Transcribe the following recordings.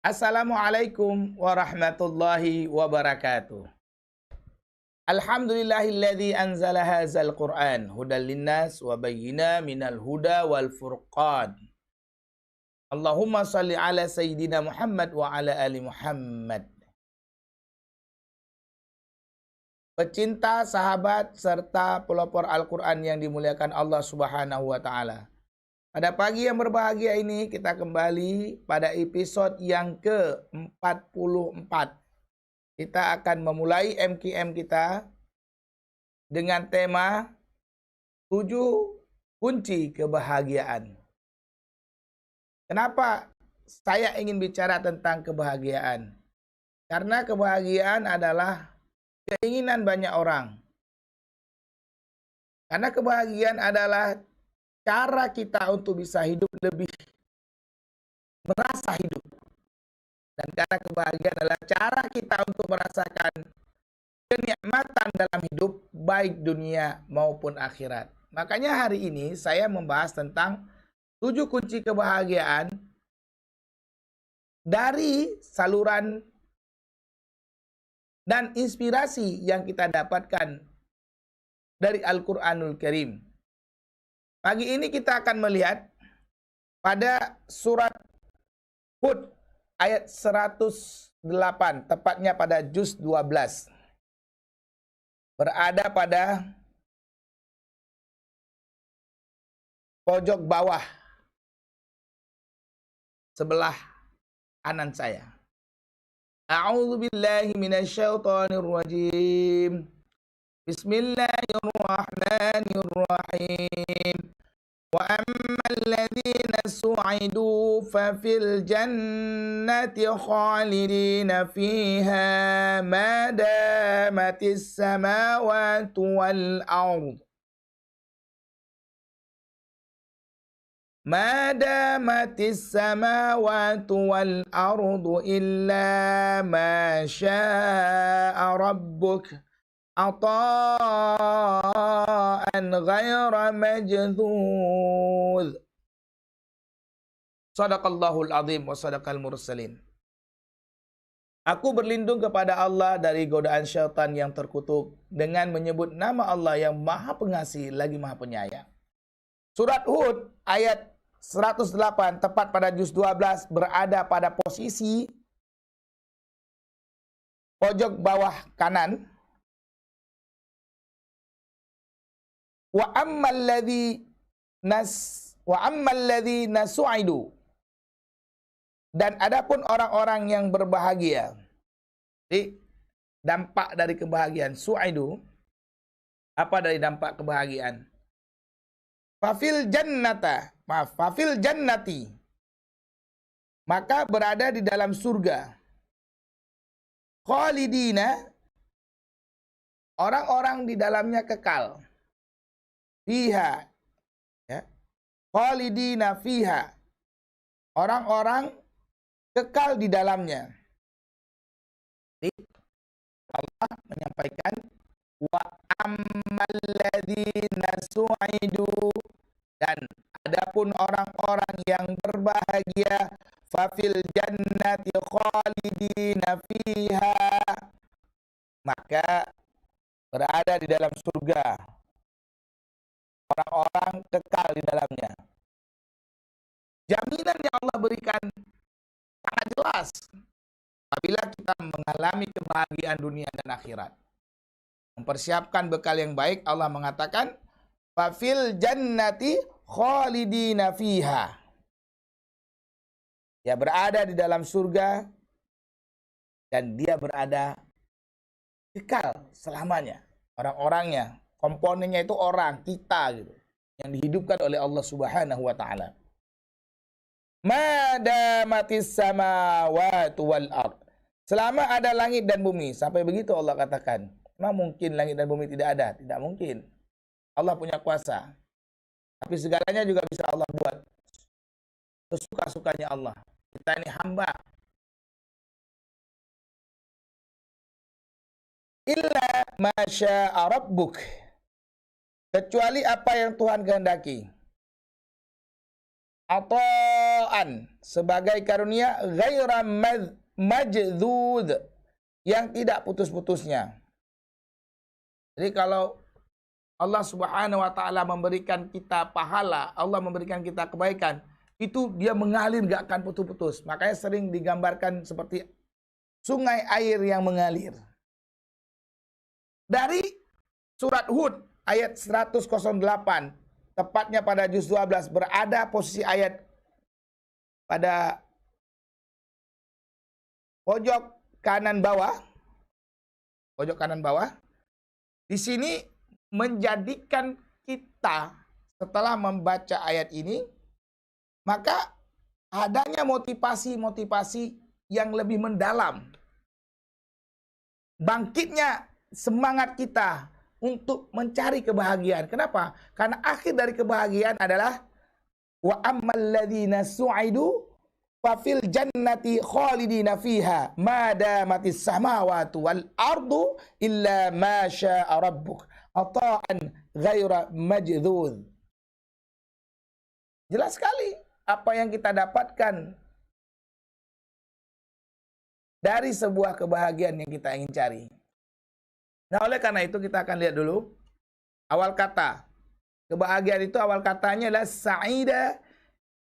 Assalamualaikum warahmatullahi wabarakatuh. Alhamdulillahilladzi anzala hadzal Qur'an hudal linnas wa bayyina minal huda wal furqan. Allahumma shalli ala sayyidina Muhammad wa ala ali Muhammad. Pecinta, sahabat, serta pelopor Al-Quran yang dimuliakan Allah Subhanahu wa Ta'ala. Pada pagi yang berbahagia ini kita kembali pada episode yang ke-44. Kita akan memulai MKM kita dengan tema 7 kunci kebahagiaan. Kenapa saya ingin bicara tentang kebahagiaan? Karena kebahagiaan adalah keinginan banyak orang. Karena kebahagiaan adalah cara kita untuk bisa hidup lebih merasa hidup. Dan karena kebahagiaan adalah cara kita untuk merasakan kenikmatan dalam hidup, baik dunia maupun akhirat. Makanya hari ini saya membahas tentang 7 kunci kebahagiaan dari saluran dan inspirasi yang kita dapatkan dari Al-Quranul Karim. Pagi ini kita akan melihat pada surat Hud ayat 108, tepatnya pada juz 12. Berada pada pojok bawah sebelah kanan saya. A'udzu billahi minasyaitonir rajim. Bismillahirrahmanirrahim. Wa ammal ladzina su'idu fa fil jannati khalidina fiha ma damatis samawati wal ardh. Ma damatis samawati wal ardu illa ma syaa rabbuk ata'an ghaira majdhudh. Shadaqallahul azim wa sadaqal mursalin. Aku berlindung kepada Allah dari godaan syaitan yang terkutuk dengan menyebut nama Allah yang Maha Pengasih lagi Maha Penyayang. Surat Hud ayat 108 tepat pada juz 12 berada pada posisi pojok bawah kanan. Wa ammal ladzina su'idu, dan adapun orang-orang yang berbahagia. Jadi dampak dari kebahagiaan su'idu, apa dari dampak kebahagiaan? Fafil jannati, maka berada di dalam surga. Khalidina, orang-orang di dalamnya kekal. Fiha, ya. Khalidina fiha, orang-orang kekal di dalamnya. Jadi, Allah menyampaikan wa ammal ladzina su'idu, dan adapun orang-orang yang berbahagia fafil jannati khalidina fiha, maka berada di dalam surga, orang-orang kekal di dalamnya. Jaminan yang Allah berikan sangat jelas apabila kita mengalami kebahagiaan dunia dan akhirat. Mempersiapkan bekal yang baik, Allah mengatakan fafil jannati khalidina fiha, dia berada di dalam surga dan dia berada kekal selamanya. Orang-orangnya, komponennya itu orang, kita gitu, yang dihidupkan oleh Allah Subhanahu wa Ta'ala. Ma damatis samawati wal ardh, selama ada langit dan bumi. Sampai begitu Allah katakan. Memang mungkin langit dan bumi tidak ada? Tidak mungkin. Allah punya kuasa. Tapi segalanya juga bisa Allah buat sesuka-sukanya Allah. Kita ini hamba. Illa masya'a rabbuk, kecuali apa yang Tuhan kehendaki. Atau ataan, sebagai karunia ghaira majdud, yang tidak putus-putusnya. Jadi kalau Allah Subhanahu wa taala memberikan kita pahala, Allah memberikan kita kebaikan, itu dia mengalir gak akan putus-putus. Makanya sering digambarkan seperti sungai air yang mengalir. Dari surat Hud ayat 108, tepatnya pada juz 12, berada posisi ayat pada pojok kanan bawah. Pojok kanan bawah. Di sini menjadikan kita setelah membaca ayat ini, maka adanya motivasi-motivasi yang lebih mendalam. Bangkitnya semangat kita untuk mencari kebahagiaan. Kenapa? Karena akhir dari kebahagiaan adalah wa ammal ladzina su'idu fa fil jannati khalidina fiha ma damatis samawati wal ardu illa ma syaa rabbuk ata'an ghaira majdud. Jelas sekali apa yang kita dapatkan dari sebuah kebahagiaan yang kita ingin cari. Nah, oleh karena itu kita akan lihat dulu awal kata. Kebahagiaan itu awal katanya adalah sa'ida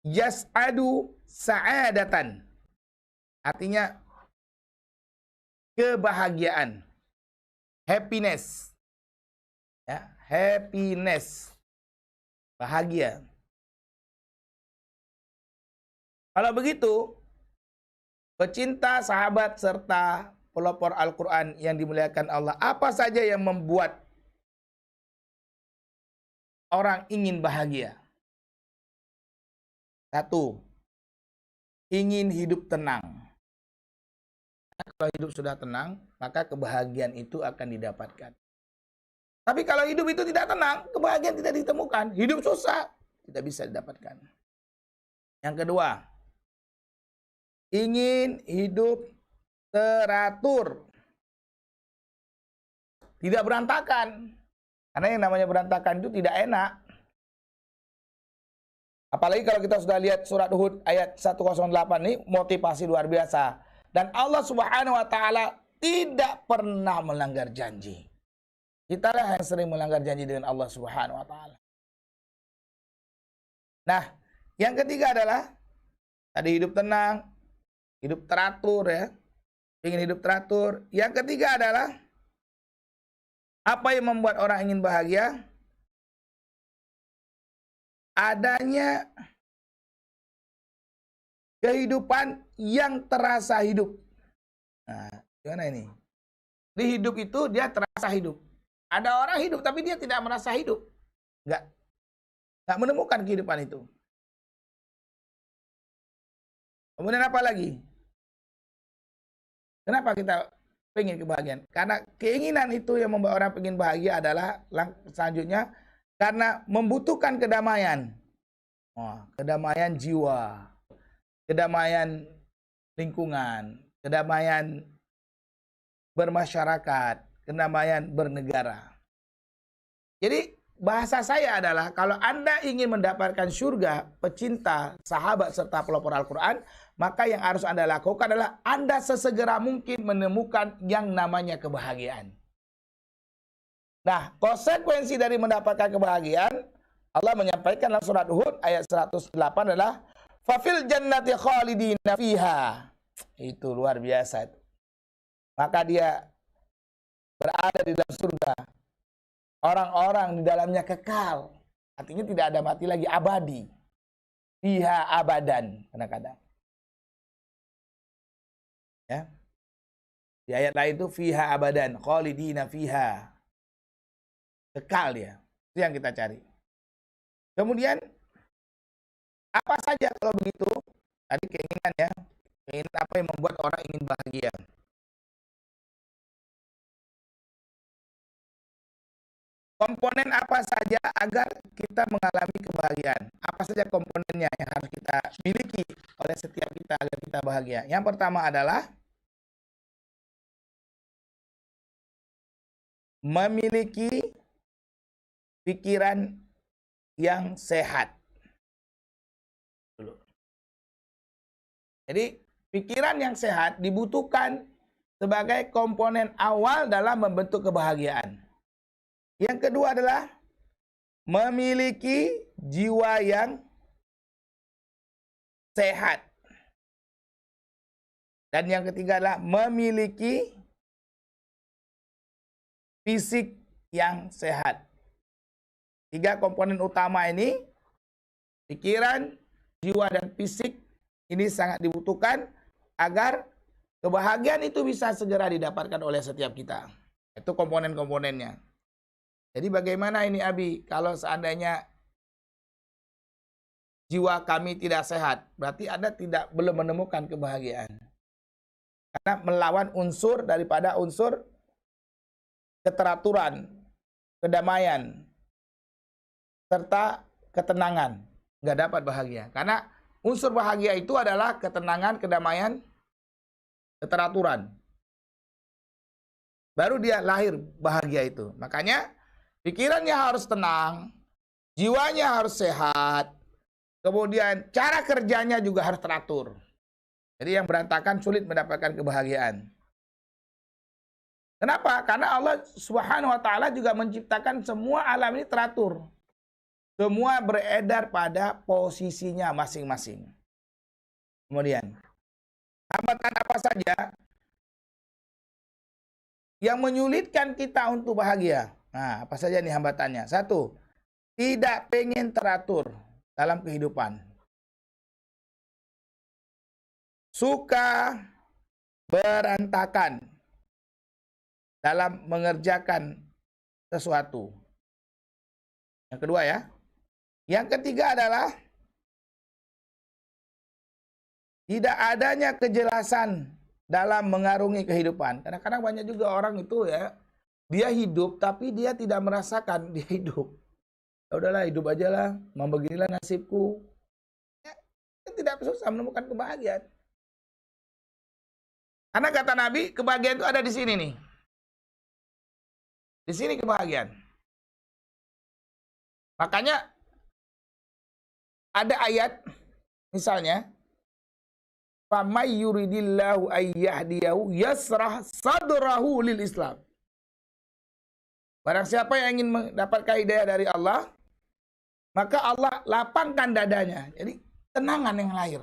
yas'adu sa'adatan. Artinya kebahagiaan, happiness. Ya, happiness. Bahagia. Kalau begitu, pecinta, sahabat, serta pelopor Al-Quran yang dimuliakan Allah, apa saja yang membuat orang ingin bahagia? Satu, ingin hidup tenang. Kalau hidup sudah tenang, maka kebahagiaan itu akan didapatkan. Tapi kalau hidup itu tidak tenang, kebahagiaan tidak ditemukan. Hidup susah, tidak bisa didapatkan. Yang kedua, ingin hidup teratur, tidak berantakan. Karena yang namanya berantakan itu tidak enak. Apalagi kalau kita sudah lihat surat Hud ayat 108 ini, motivasi luar biasa. Dan Allah Subhanahu wa taala tidak pernah melanggar janji. Kita lah yang sering melanggar janji dengan Allah Subhanahu wa taala. Nah, yang ketiga adalah tadi hidup tenang, hidup teratur ya. Ingin hidup teratur. Yang ketiga adalah apa yang membuat orang ingin bahagia? Adanya kehidupan yang terasa hidup. Nah, gimana ini? Di hidup itu dia terasa hidup. Ada orang hidup tapi dia tidak merasa hidup. Nggak menemukan kehidupan itu. Kemudian apa lagi? Kenapa kita pengen kebahagiaan? Karena keinginan itu yang membuat orang pengen bahagia adalah selanjutnya karena membutuhkan kedamaian. Kedamaian jiwa, kedamaian lingkungan, kedamaian bermasyarakat, kedamaian bernegara. Jadi bahasa saya adalah kalau Anda ingin mendapatkan surga, pecinta, sahabat, serta pelopor Al-Quran, maka yang harus Anda lakukan adalah Anda sesegera mungkin menemukan yang namanya kebahagiaan. Nah, konsekuensi dari mendapatkan kebahagiaan, Allah menyampaikan dalam surat Hud ayat 108 adalah fafil jannati khalidina fiha. Itu luar biasa. Maka dia berada di dalam surga. Orang-orang di dalamnya kekal. Artinya tidak ada mati lagi, abadi. Fiha abadan, kadang-kadang. Ya. Di ayat lain itu fiha abadan, khalidina fiha. Kekal dia. Itu yang kita cari. Kemudian apa saja kalau begitu? Tadi keinginan ya. Keinginan apa yang membuat orang ingin bahagia? Komponen apa saja agar kita mengalami kebahagiaan? Apa saja komponennya yang harus kita miliki oleh setiap kita agar kita bahagia? Yang pertama adalah memiliki pikiran yang sehat. Jadi pikiran yang sehat dibutuhkan sebagai komponen awal dalam membentuk kebahagiaan. Yang kedua adalah memiliki jiwa yang sehat. Dan yang ketiga adalah memiliki fisik yang sehat. 3 komponen utama ini, pikiran, jiwa, dan fisik, ini sangat dibutuhkan agar kebahagiaan itu bisa segera didapatkan oleh setiap kita. Itu komponen-komponennya. Jadi bagaimana ini Abi, kalau seandainya jiwa kami tidak sehat, berarti Anda belum menemukan kebahagiaan. Karena melawan unsur daripada unsur keteraturan, kedamaian, serta ketenangan. Nggak dapat bahagia. Karena unsur bahagia itu adalah ketenangan, kedamaian, keteraturan. Baru dia lahir bahagia itu. Makanya pikirannya harus tenang, jiwanya harus sehat, kemudian cara kerjanya juga harus teratur. Jadi yang berantakan sulit mendapatkan kebahagiaan. Kenapa? Karena Allah Subhanahu wa taala juga menciptakan semua alam ini teratur. Semua beredar pada posisinya masing-masing. Kemudian, hambatan apa saja yang menyulitkan kita untuk bahagia? Nah, apa saja nih hambatannya? 1, tidak pengen teratur dalam kehidupan. Suka berantakan dalam mengerjakan sesuatu. Yang kedua ya. Yang ketiga adalah tidak adanya kejelasan dalam mengarungi kehidupan. Kadang-kadang banyak juga orang itu ya, dia hidup tapi dia tidak merasakan dia hidup. Ya udahlah, hidup aja lah, mau beginilah nasibku. Ya, tidak susah menemukan kebahagiaan. Karena kata Nabi, kebahagiaan itu ada di sini nih. Di sini kebahagiaan. Makanya ada ayat misalnya, "Famay yuridillahu ayyahdiyahu yasrah sadrahu lil Islam." Barang siapa yang ingin mendapatkan hidayah dari Allah, maka Allah lapangkan dadanya. Jadi tenangan yang lahir.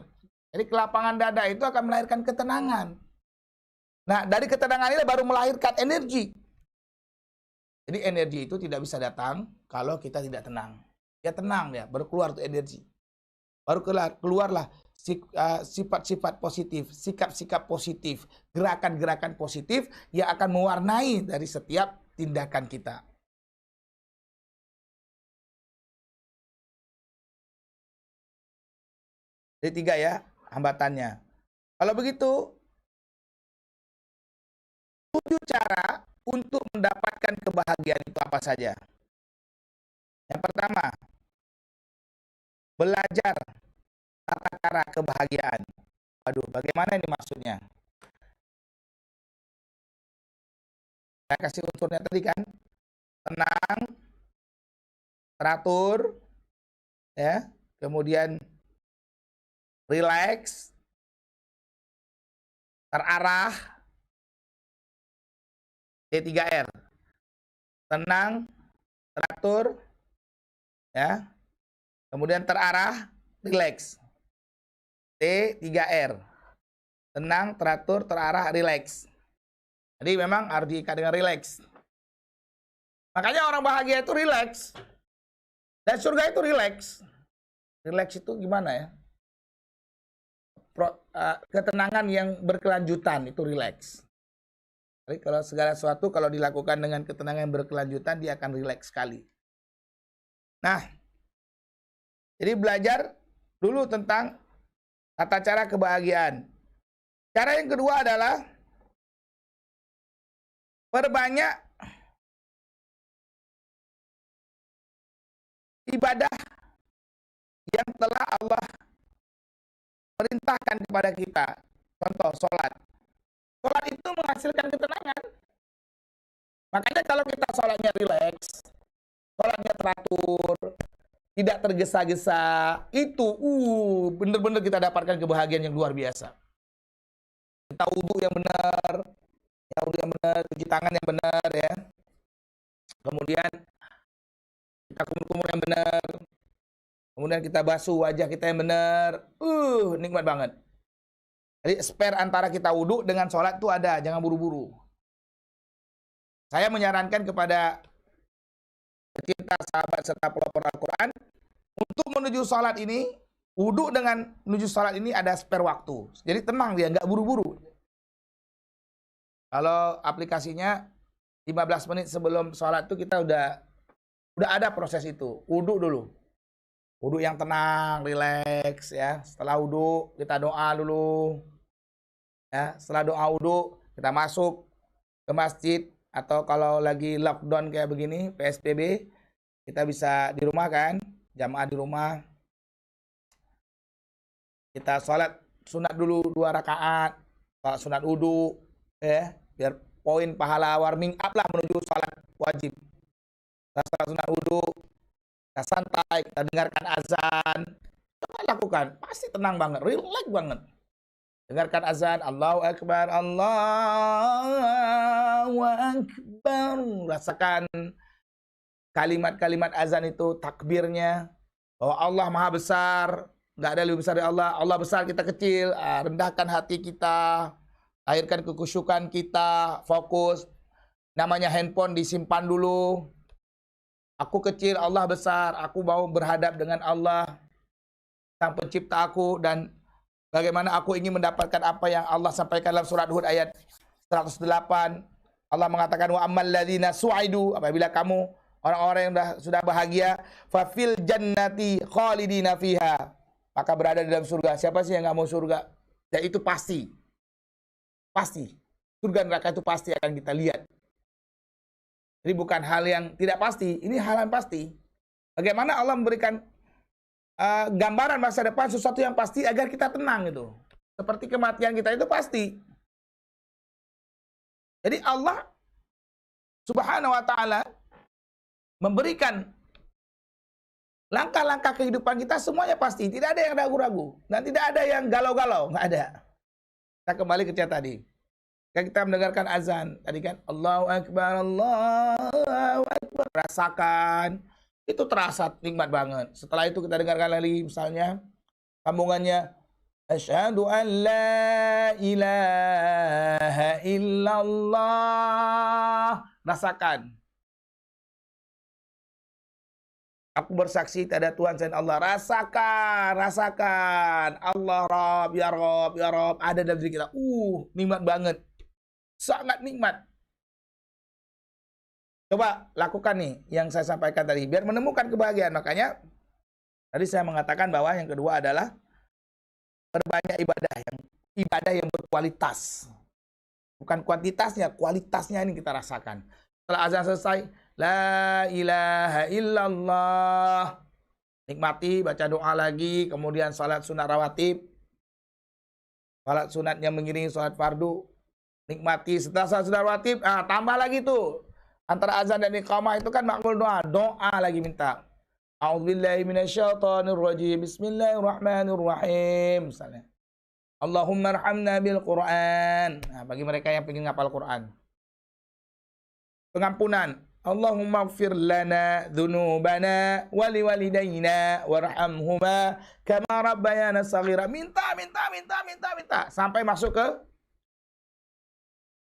Jadi kelapangan dada itu akan melahirkan ketenangan. Nah, dari ketenangan ini baru melahirkan energi. Jadi energi itu tidak bisa datang kalau kita tidak tenang. Ya tenang ya, baru keluar tuh energi. Baru keluarlah sifat-sifat positif, sikap-sikap positif, gerakan-gerakan positif yang akan mewarnai dari setiap tindakan kita. Jadi 3 ya hambatannya. Kalau begitu, 7 cara untuk mendapatkan kebahagiaan itu apa saja? Yang pertama, belajar tata cara kebahagiaan. Aduh, bagaimana ini maksudnya? Saya kasih unsurnya tadi kan, tenang, teratur, ya, kemudian rileks, terarah, T3R, tenang, teratur, ya, kemudian terarah, rileks, T3R, tenang, teratur, terarah, rileks. Jadi memang harus diikat dengan rileks. Makanya orang bahagia itu rileks. Dan surga itu rileks. Rileks itu gimana ya? Ketenangan yang berkelanjutan itu rileks. Jadi kalau segala sesuatu kalau dilakukan dengan ketenangan yang berkelanjutan, dia akan rileks sekali. Nah, jadi belajar dulu tentang tata cara kebahagiaan. Cara yang kedua adalah perbanyak ibadah yang telah Allah perintahkan kepada kita. Contoh, sholat. Sholat itu menghasilkan ketenangan. Makanya kalau kita sholatnya rileks, sholatnya teratur, tidak tergesa-gesa, itu benar-benar kita dapatkan kebahagiaan yang luar biasa. Kita wudhu yang benar, cuci tangan yang benar ya. Kemudian kita kumur-kumur yang benar. Kemudian kita basuh wajah kita yang benar. Nikmat banget. Jadi spare antara kita wudhu dengan sholat itu ada, jangan buru-buru. Saya menyarankan kepada pecinta, sahabat, serta pelopor Al-Quran, untuk menuju sholat ini, wudhu dengan menuju sholat ini ada spare waktu. Jadi tenang dia, nggak buru-buru. Kalau aplikasinya 15 menit sebelum sholat itu kita udah ada proses itu. Wudhu dulu. Wudhu yang tenang, rileks ya. Setelah wudhu kita doa dulu. Ya, setelah doa wudhu kita masuk ke masjid, atau kalau lagi lockdown kayak begini, PSBB, kita bisa di rumah kan, jamaah di rumah. Kita sholat sunat dulu 2 rakaat, sholat sunat wudhu, ya, biar poin pahala warming up lah menuju sholat wajib. Kita sholat sunat wudhu, kita santai, kita dengarkan azan, coba lakukan, pasti tenang banget, relax banget. Dengarkan azan, Allahu Akbar, Allahu Akbar. Rasakan kalimat-kalimat azan itu, takbirnya, bahwa Allah Maha Besar, nggak ada lebih besar dari Allah. Allah besar, kita kecil. Rendahkan hati kita, lahirkan kekusyukan kita, fokus. Namanya handphone disimpan dulu. Aku kecil, Allah besar. Aku mau berhadap dengan Allah, Sang Pencipta aku, dan bagaimana aku ingin mendapatkan apa yang Allah sampaikan dalam surat Hud ayat 108. Allah mengatakan, wa ammal ladzina su'idu, apabila kamu orang-orang yang sudah bahagia, fa fil jannati khalidina fiha, maka berada di dalam surga. Siapa sih yang nggak mau surga? Dan itu pasti. Pasti. Surga neraka itu pasti akan kita lihat. Jadi bukan hal yang tidak pasti, ini hal yang pasti. Bagaimana Allah memberikan gambaran masa depan, sesuatu yang pasti agar kita tenang itu. Seperti kematian kita itu pasti. Jadi Allah Subhanahu wa ta'ala memberikan langkah-langkah kehidupan kita semuanya pasti. Tidak ada yang ragu-ragu. Dan tidak ada yang galau-galau. Nggak ada. Kita kembali ke cerita tadi. Kita mendengarkan azan. Tadi kan, Allahu Akbar, Allahu Akbar. Rasakan. Itu terasa nikmat banget. Setelah itu kita dengarkan lagi misalnya sambungannya, asyhadu an la ilaha illallah. Rasakan. Aku bersaksi tidak ada Tuhan selain Allah. Rasakan. Allah Rabb, ya Rabb, ya Rabb. Ada dalam diri kita. Nikmat banget. Sangat nikmat. Coba lakukan nih yang saya sampaikan tadi, biar menemukan kebahagiaan. Makanya tadi saya mengatakan bahwa yang kedua adalah perbanyak ibadah yang berkualitas. Bukan kuantitasnya, kualitasnya ini kita rasakan. Setelah azan selesai, la ilaha illallah. Nikmati, baca doa lagi, kemudian salat sunat rawatib. Salat sunat yang mengiringi salat fardu. Nikmati, setelah salat sunat rawatib, tambah lagi tuh. Antara azan dan iqamah itu kan makbul doa. Doa lagi minta. A'udzubillahi minasyaitonirrajim. Bismillahirrahmanirrahim. Misalnya. Allahumma arhamna bil Qur'an. Nah, bagi mereka yang ingin ngapal Quran. Pengampunan. Allahumma ighfir lana dzunubana wa liwalidayna warhamhuma kama rabbayana shaghira. Minta. Sampai masuk ke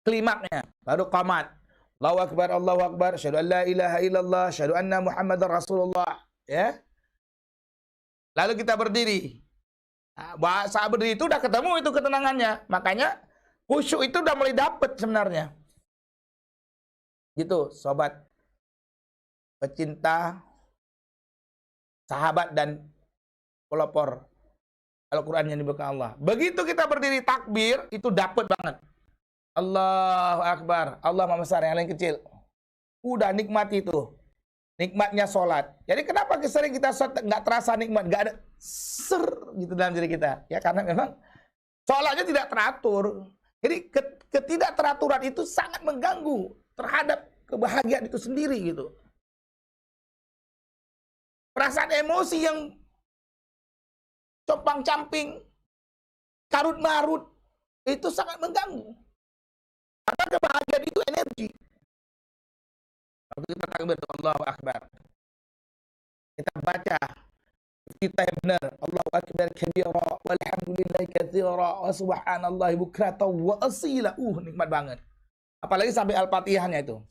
klimaknya. Baru qamat. Allahu Akbar, Allahu Akbar, asyhadu an la ilaha illallah, asyhadu anna Muhammadar Rasulullah, ya. Lalu kita berdiri. Nah, saat berdiri itu udah ketemu itu ketenangannya. Makanya khusyuk itu udah mulai dapet sebenarnya. Gitu, sobat pecinta, sahabat dan pelopor Al-Qur'an yang diberkahi Allah. Begitu kita berdiri takbir, itu dapet banget. Allahu Akbar, Allah Maha Besar, yang lain kecil. Udah nikmati itu. Nikmatnya sholat. Jadi kenapa sering kita sholat nggak terasa nikmat, nggak ada ser gitu dalam diri kita? Ya karena memang sholatnya tidak teratur. Jadi ketidakteraturan itu sangat mengganggu terhadap kebahagiaan itu sendiri gitu. perasaan emosi yang compang-camping, karut-marut, itu sangat mengganggu. Karena kebahagiaan itu energi. Waktu kita takbir, Allahu Akbar, kita baca kita yang benar, Allahu Akbar kabira walhamdulillahi katsira wa subhanallahi bukratan wa asila. Nikmat banget. Apalagi sampai Al-Fatihahnya itu.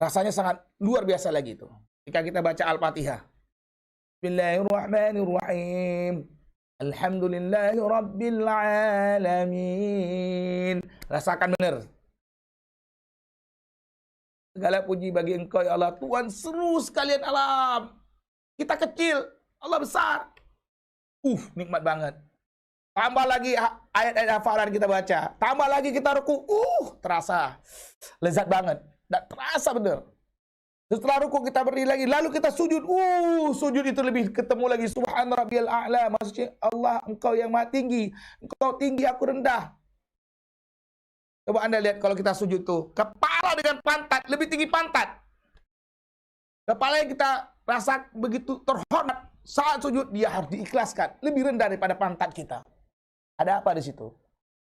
Rasanya sangat luar biasa lagi itu. Jika kita baca Al-Fatihah. Bismillahirrahmanirrahim. Alhamdulillahi rabbil alamin. Rasakan benar. Segala puji bagi Engkau ya Allah, Tuhan seluruh sekalian alam. Kita kecil, Allah besar. Nikmat banget. Tambah lagi ayat-ayat hafalan kita baca. Tambah lagi kita ruku. Terasa. Lezat banget. Dan terasa benar. Setelah ruku kita berdiri lagi. Lalu kita sujud. Sujud itu lebih ketemu lagi. Subhana rabbiyal a'la. Maksudnya Allah Engkau yang maha tinggi. Engkau tinggi, aku rendah. Coba Anda lihat kalau kita sujud tuh. Kepala dengan pantat. Lebih tinggi pantat. Kepala yang kita rasa begitu terhormat. Saat sujud dia harus diikhlaskan. Lebih rendah daripada pantat kita. Ada apa di situ?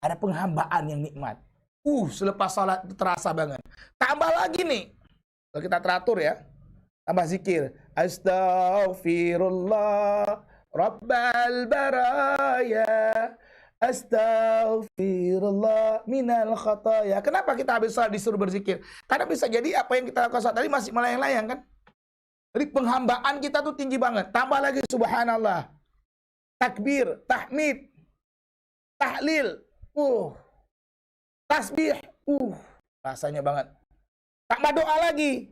Ada penghambaan yang nikmat. Selepas salat itu terasa banget. Tambah lagi nih. Kalau kita teratur ya. Tambah zikir. Astaghfirullah Rabbal baraya. Astaghfirullah minal khataya. Kenapa kita habis salat disuruh berzikir? Karena bisa jadi apa yang kita lakukan saat tadi masih melayang-layang kan? Jadi penghambaan kita tuh tinggi banget. Tambah lagi subhanallah. Takbir, tahmid, tahlil, tasbih, rasanya banget. Tambah doa lagi.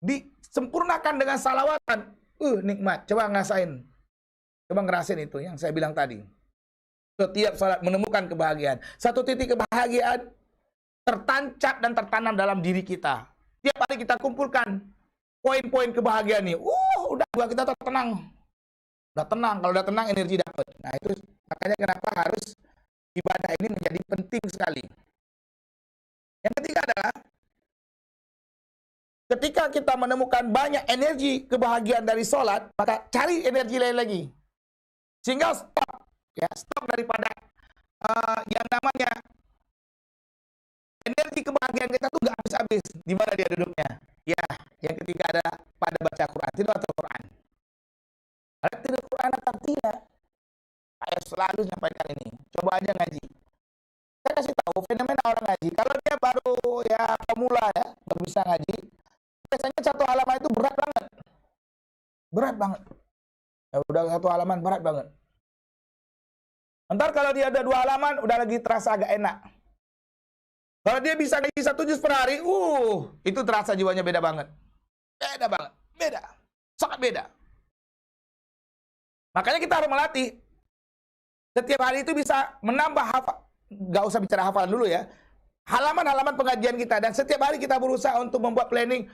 Disempurnakan dengan salawatan. Nikmat. Coba ngerasain. Coba ngerasain itu yang saya bilang tadi. Setiap salat menemukan kebahagiaan. Satu titik kebahagiaan tertancap dan tertanam dalam diri kita. Tiap hari kita kumpulkan poin-poin kebahagiaan nih. Udah kita tenang. Udah tenang. Kalau udah tenang energi dapat. Nah itu makanya kenapa harus ibadah ini menjadi penting sekali. Yang ketiga adalah ketika kita menemukan banyak energi kebahagiaan dari sholat, maka cari energi lain lagi. Sehingga stop daripada yang namanya energi kebahagiaan kita tuh nggak habis-habis. Di mana dia duduknya? Ya, yang ketiga ada pada baca Quran, tilawatul Quran. Tilawatul Quran tartila. Saya selalu menyampaikan ini. Coba aja ngaji. Saya kasih tahu fenomena orang ngaji. Kalau dia baru ya pemula ya, baru bisa ngaji, biasanya satu halaman itu berat banget. Berat banget. Ya udah satu halaman berat banget. Ntar kalau dia ada 2 halaman, udah lagi terasa agak enak. Kalau dia bisa ngaji 1 juz per hari, itu terasa jiwanya beda banget. Beda banget. Beda. Sangat beda. Makanya kita harus melatih. Setiap hari itu bisa menambah nggak usah bicara hafalan dulu ya. Halaman-halaman pengajian kita. Dan setiap hari kita berusaha untuk membuat planning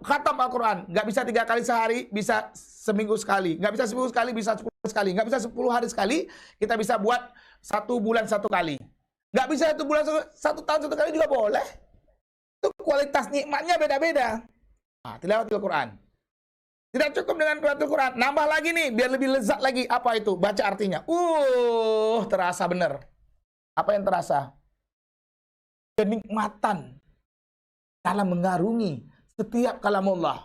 khatam Al-Quran. Nggak bisa 3 kali sehari, bisa seminggu sekali. Nggak bisa seminggu sekali, bisa 10 hari sekali. Nggak bisa 10 hari sekali, kita bisa buat 1 bulan 1 kali. Nggak bisa 1 bulan 1 tahun 1 kali juga boleh. Itu kualitas nikmatnya beda-beda. Tilawatul Quran. Tidak cukup dengan tilawatul Quran. Nambah lagi nih, biar lebih lezat lagi. Apa itu? Baca artinya. Terasa bener. Apa yang terasa? Kenikmatan dalam mengarungi setiap kalamullah.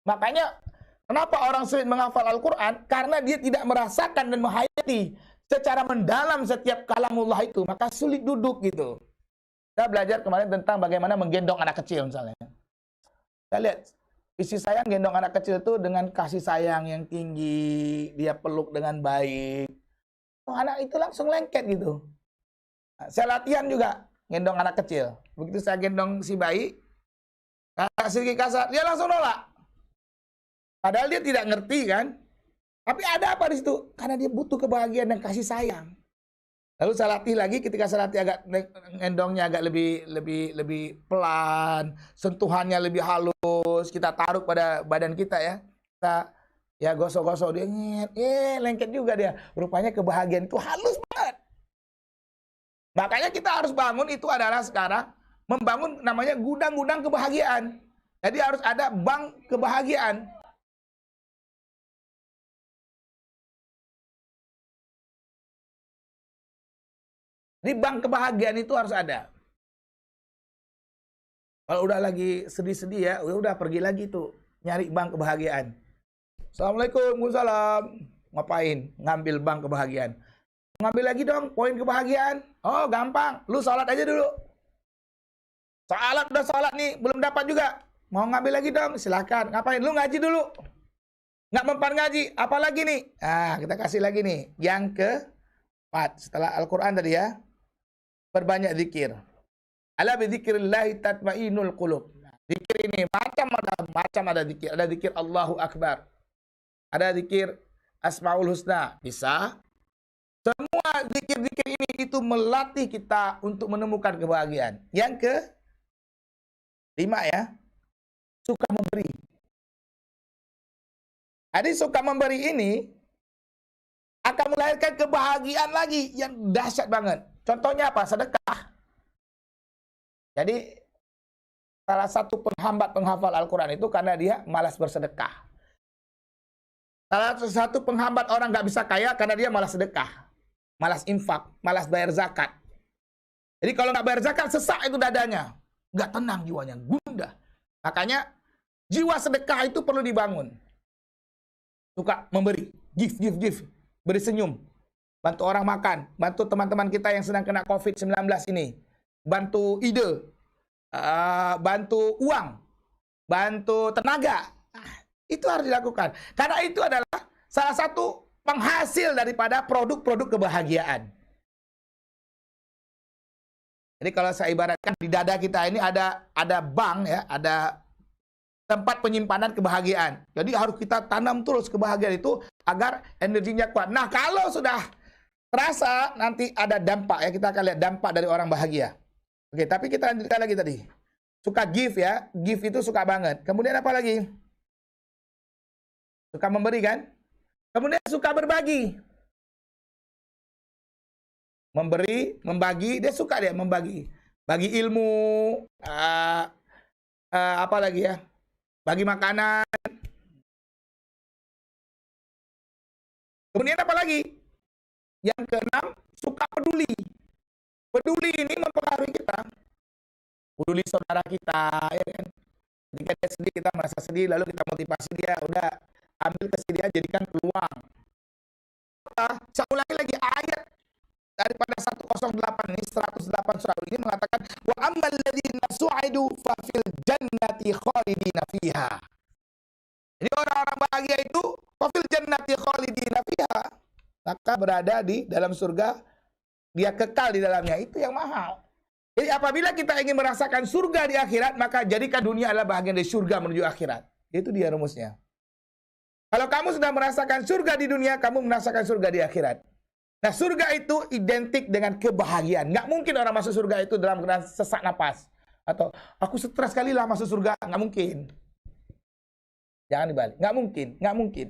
Makanya kenapa orang sulit menghafal Al-Quran? Karena dia tidak merasakan dan menghayati secara mendalam setiap kalamullah itu. Maka sulit duduk gitu. Kita belajar kemarin tentang bagaimana menggendong anak kecil misalnya. Kita lihat isi sayang gendong anak kecil itu dengan kasih sayang yang tinggi, dia peluk dengan baik. Anak itu langsung lengket gitu. Saya latihan juga gendong anak kecil. Begitu saya gendong si bayi, sedikit kasar, dia langsung nolak. Padahal dia tidak ngerti kan. Tapi ada apa di situ? Karena dia butuh kebahagiaan dan kasih sayang. Lalu saya latih lagi, ketika saya latih agak gendongnya agak lebih pelan, sentuhannya lebih halus, kita taruh pada badan kita ya. Kita ya gosok-gosok dia lengket juga dia. Rupanya kebahagiaan itu halus banget. Makanya kita harus bangun itu adalah sekarang membangun namanya gudang-gudang kebahagiaan. Jadi harus ada bank kebahagiaan. Di bank kebahagiaan itu harus ada. Kalau udah lagi sedih-sedih ya, udah pergi lagi tuh nyari bank kebahagiaan. Assalamualaikum, waalaikumsalam. Ngapain? Ngambil bank kebahagiaan. Ngambil lagi dong poin kebahagiaan. Oh gampang, lu sholat aja dulu. Udah sholat nih, belum dapat juga. Mau ngambil lagi dong, silahkan. Ngapain? Lu ngaji dulu. Nggak mempan ngaji, apalagi nih? Nah, kita kasih lagi nih. Yang keempat, setelah Al-Quran tadi ya. Perbanyak zikir. Ala bidzikrillahi tatmainul qulub. Zikir ini macam ada zikir. Ada zikir Allahu Akbar. Ada zikir Asmaul Husna. Bisa. Semua zikir-zikir ini itu melatih kita untuk menemukan kebahagiaan. Yang kelima ya. Suka memberi. Jadi suka memberi ini akan melahirkan kebahagiaan lagi yang dahsyat banget. Contohnya apa? Sedekah. Jadi salah satu penghambat penghafal Al-Quran itu karena dia malas bersedekah. Salah satu penghambat orang nggak bisa kaya karena dia malas sedekah, malas infak, malas bayar zakat. Jadi kalau nggak bayar zakat sesak itu dadanya, nggak tenang jiwanya, gundah. Makanya jiwa sedekah itu perlu dibangun. Suka memberi, give, beri senyum, bantu orang makan, bantu teman-teman kita yang sedang kena COVID-19 ini. Bantu ide, bantu uang, bantu tenaga. Itu harus dilakukan. Karena itu adalah salah satu penghasil daripada produk-produk kebahagiaan. Jadi kalau saya ibaratkan di dada kita ini ada bank ya, ada tempat penyimpanan kebahagiaan. Jadi harus kita tanam terus kebahagiaan itu agar energinya kuat. Nah, kalau sudah terasa nanti ada dampak ya, kita akan lihat dampak dari orang bahagia. Oke, tapi kita lanjutkan lagi tadi. Suka give ya. Give itu suka banget. Kemudian apa lagi? Suka memberi kan? Kemudian suka berbagi. Memberi, membagi, dia suka dia membagi. Bagi ilmu, apa lagi ya? Bagi makanan. Kemudian apa lagi? Yang keenam, suka peduli. Peduli ini mempengaruhi kita. Peduli saudara kita, ya kan? Ketika dia sedih, kita merasa sedih, lalu kita motivasi dia, udah ambil kesedihan, jadikan peluang. Saya ulangi lagi ayat daripada 108 ini, 108 surah ini mengatakan, wa ammal ladzina su'idu fa fil jannati khalidina fiha. Jadi orang-orang bahagia itu fa fil jannati khalidina fiha, maka berada di dalam surga, dia kekal di dalamnya. Itu yang mahal. Jadi apabila kita ingin merasakan surga di akhirat, maka jadikan dunia adalah bahagian dari surga menuju akhirat. Itu dia rumusnya. Kalau kamu sudah merasakan surga di dunia, kamu merasakan surga di akhirat. Nah, surga itu identik dengan kebahagiaan. Nggak mungkin orang masuk surga itu dalam keadaan sesak napas. Atau, aku stres kali lah masuk surga. Nggak mungkin. Jangan dibalik. Nggak mungkin. Nggak mungkin.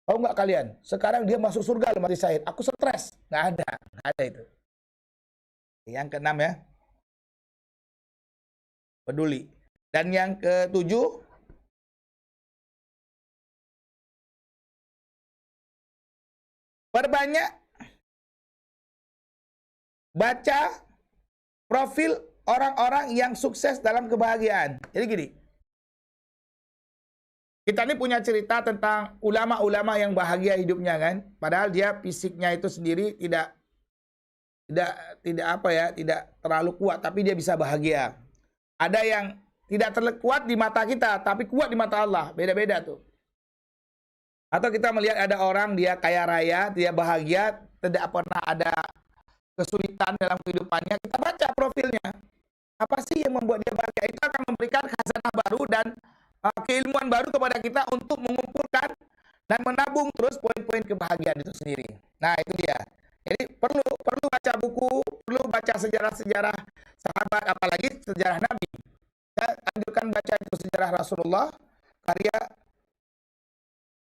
Tahu nggak kalian? Sekarang dia masuk surga loh mati syahid. Aku stres. Nggak ada. Nggak ada itu. Yang keenam ya. Peduli. Dan yang ketujuh, perbanyak baca profil orang-orang yang sukses dalam kebahagiaan. Jadi gini, kita ini punya cerita tentang ulama-ulama yang bahagia hidupnya kan. Padahal dia fisiknya itu sendiri tidak apa ya, tidak terlalu kuat, tapi dia bisa bahagia. Ada yang tidak terlalu kuat di mata kita, tapi kuat di mata Allah. Beda-beda tuh. Atau kita melihat ada orang dia kaya raya, dia bahagia, tidak pernah ada kesulitan dalam kehidupannya. Kita baca profilnya. Apa sih yang membuat dia bahagia? Itu akan memberikan khazanah baru dan keilmuan baru kepada kita untuk mengumpulkan dan menabung terus poin-poin kebahagiaan itu sendiri. Nah, itu dia. Jadi perlu baca buku, perlu baca sejarah-sejarah sahabat, apalagi sejarah Nabi. Saya anjurkan baca itu sejarah Rasulullah, karya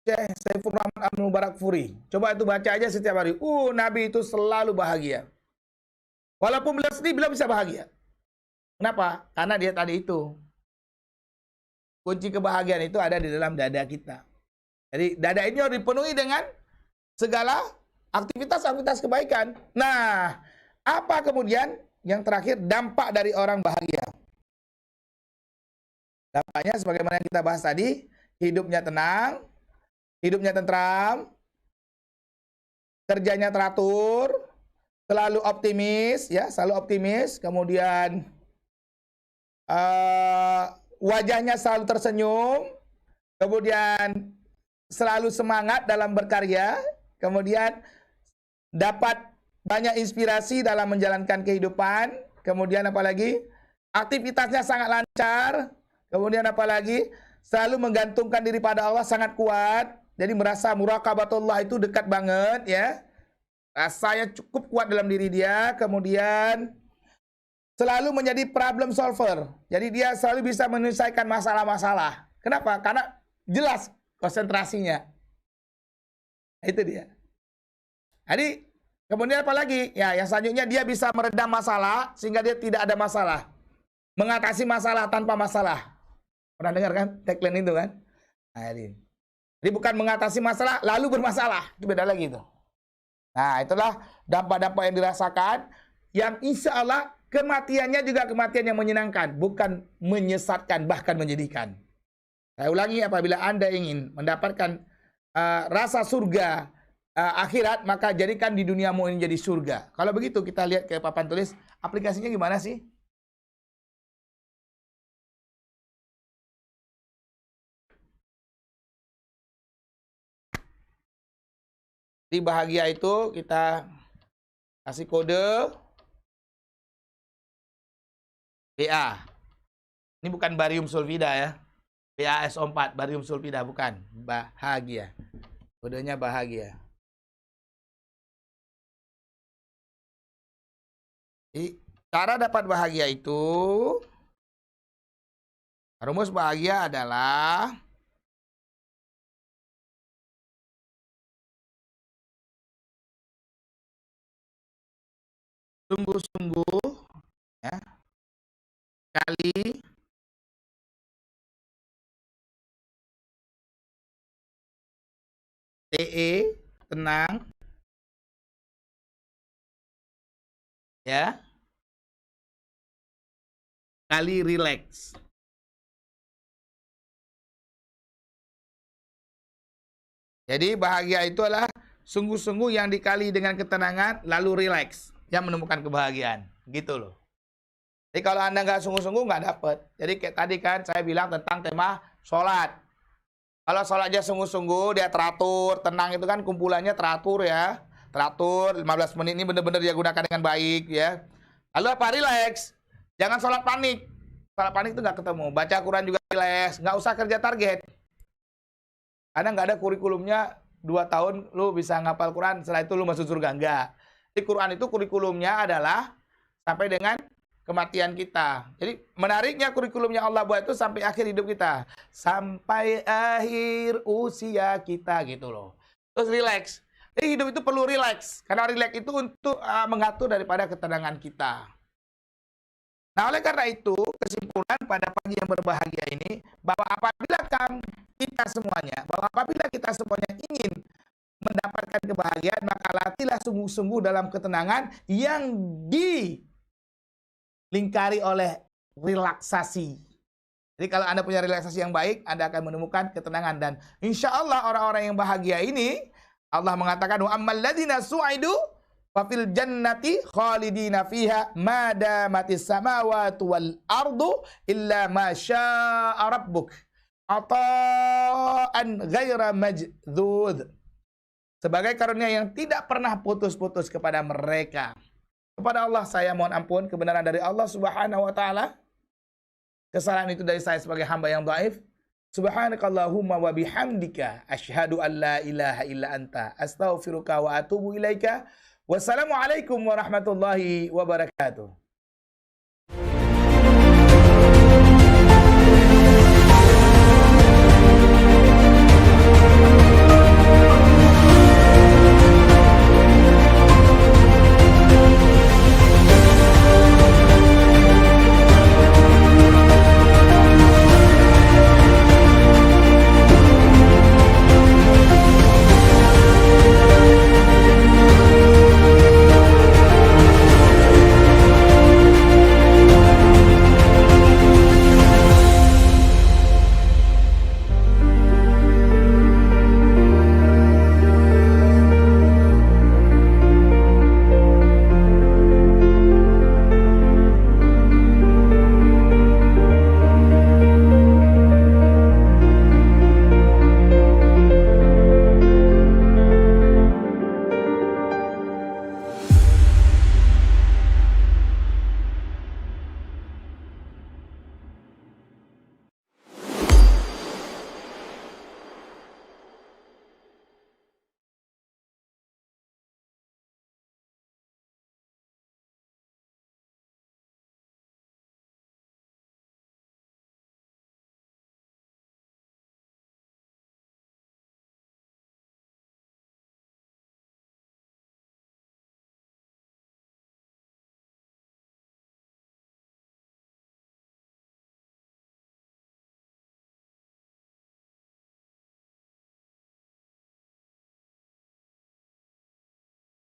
Syekh Saifur Rahman Al-Mubarak Furi. Coba itu baca aja setiap hari. Nabi itu selalu bahagia. Walaupun beliau sedih, beliau bisa bahagia. Kenapa? Karena dia tadi itu. Kunci kebahagiaan itu ada di dalam dada kita. Jadi dada ini harus dipenuhi dengan segala aktivitas-aktivitas kebaikan. Nah, apa kemudian yang terakhir dampak dari orang bahagia? Dampaknya sebagaimana yang kita bahas tadi, hidupnya tenang, hidupnya tentram, kerjanya teratur, selalu optimis, ya, selalu optimis. Kemudian wajahnya selalu tersenyum, kemudian selalu semangat dalam berkarya, kemudian dapat banyak inspirasi dalam menjalankan kehidupan, kemudian apalagi aktivitasnya sangat lancar, kemudian apalagi selalu menggantungkan diri pada Allah sangat kuat, jadi merasa muraqabatullah itu dekat banget, ya. Rasanya cukup kuat dalam diri dia, kemudian selalu menjadi problem solver. Jadi dia selalu bisa menyelesaikan masalah-masalah. Kenapa? Karena jelas konsentrasinya. Itu dia. Jadi kemudian apa lagi? Ya, yang selanjutnya dia bisa meredam masalah sehingga dia tidak ada masalah. Mengatasi masalah tanpa masalah. Pernah dengar kan tagline itu kan? Nah, jadi bukan mengatasi masalah lalu bermasalah. Itu beda lagi itu. Nah, itulah dampak-dampak yang dirasakan yang insya Allah kematiannya juga kematian yang menyenangkan, bukan menyesatkan, bahkan menyedihkan. Saya ulangi, apabila Anda ingin mendapatkan rasa surga akhirat, maka jadikan di duniamu ini jadi surga. Kalau begitu kita lihat ke papan tulis, aplikasinya gimana sih? Di bahagia itu kita kasih kode BA. Ini bukan barium sulfida ya. BASO4, barium sulfida, bukan. Bahagia. Kodenya bahagia. Jadi, cara dapat bahagia itu, rumus bahagia adalah sungguh-sungguh, ya, kali TE, tenang, ya, kali relax. Jadi bahagia itu adalah sungguh-sungguh yang dikali dengan ketenangan lalu relax, yang menemukan kebahagiaan, gitu loh. Jadi kalau Anda nggak sungguh-sungguh nggak dapet. Jadi kayak tadi kan saya bilang tentang tema sholat. Kalau sholatnya sungguh-sungguh, dia teratur, tenang, itu kan kumpulannya teratur ya. Teratur, 15 menit ini benar-benar dia gunakan dengan baik ya. Lalu apa? Relax. Jangan sholat panik. Sholat panik itu nggak ketemu. Baca Quran juga relax. Nggak usah kerja target. Karena nggak ada kurikulumnya 2 tahun lu bisa ngapal Quran, setelah itu lu masuk surga. Enggak. Di Quran itu kurikulumnya adalah sampai dengan kematian kita. Jadi menariknya kurikulumnya Allah buat itu sampai akhir hidup kita. Sampai akhir usia kita gitu loh. Terus relax. Jadi hidup itu perlu relax. Karena relax itu untuk mengatur daripada ketenangan kita. Nah oleh karena itu kesimpulan pada pagi yang berbahagia ini, bahwa apabila kita semuanya ingin mendapatkan kebahagiaan, maka latihlah sungguh-sungguh dalam ketenangan yang dilingkari oleh relaksasi. Jadi kalau Anda punya relaksasi yang baik, Anda akan menemukan ketenangan. Dan insya Allah orang-orang yang bahagia ini, Allah mengatakan, wa ammal ladzina su'idu fa fil jannati khalidina fiha ma damatis samawati wal ardu illa ma syaa rabbuk ata'an ghaira majdud. Sebagai karunia yang tidak pernah putus-putus kepada mereka. Kepada Allah saya mohon ampun, kebenaran dari Allah Subhanahu wa taala. Kesalahan itu dari saya sebagai hamba yang dhaif. Subhanakallahumma wa bihamdika asyhadu an la ilaha illa anta astaghfiruka wa atubu ilaika. Wassalamualaikum warahmatullahi wabarakatuh.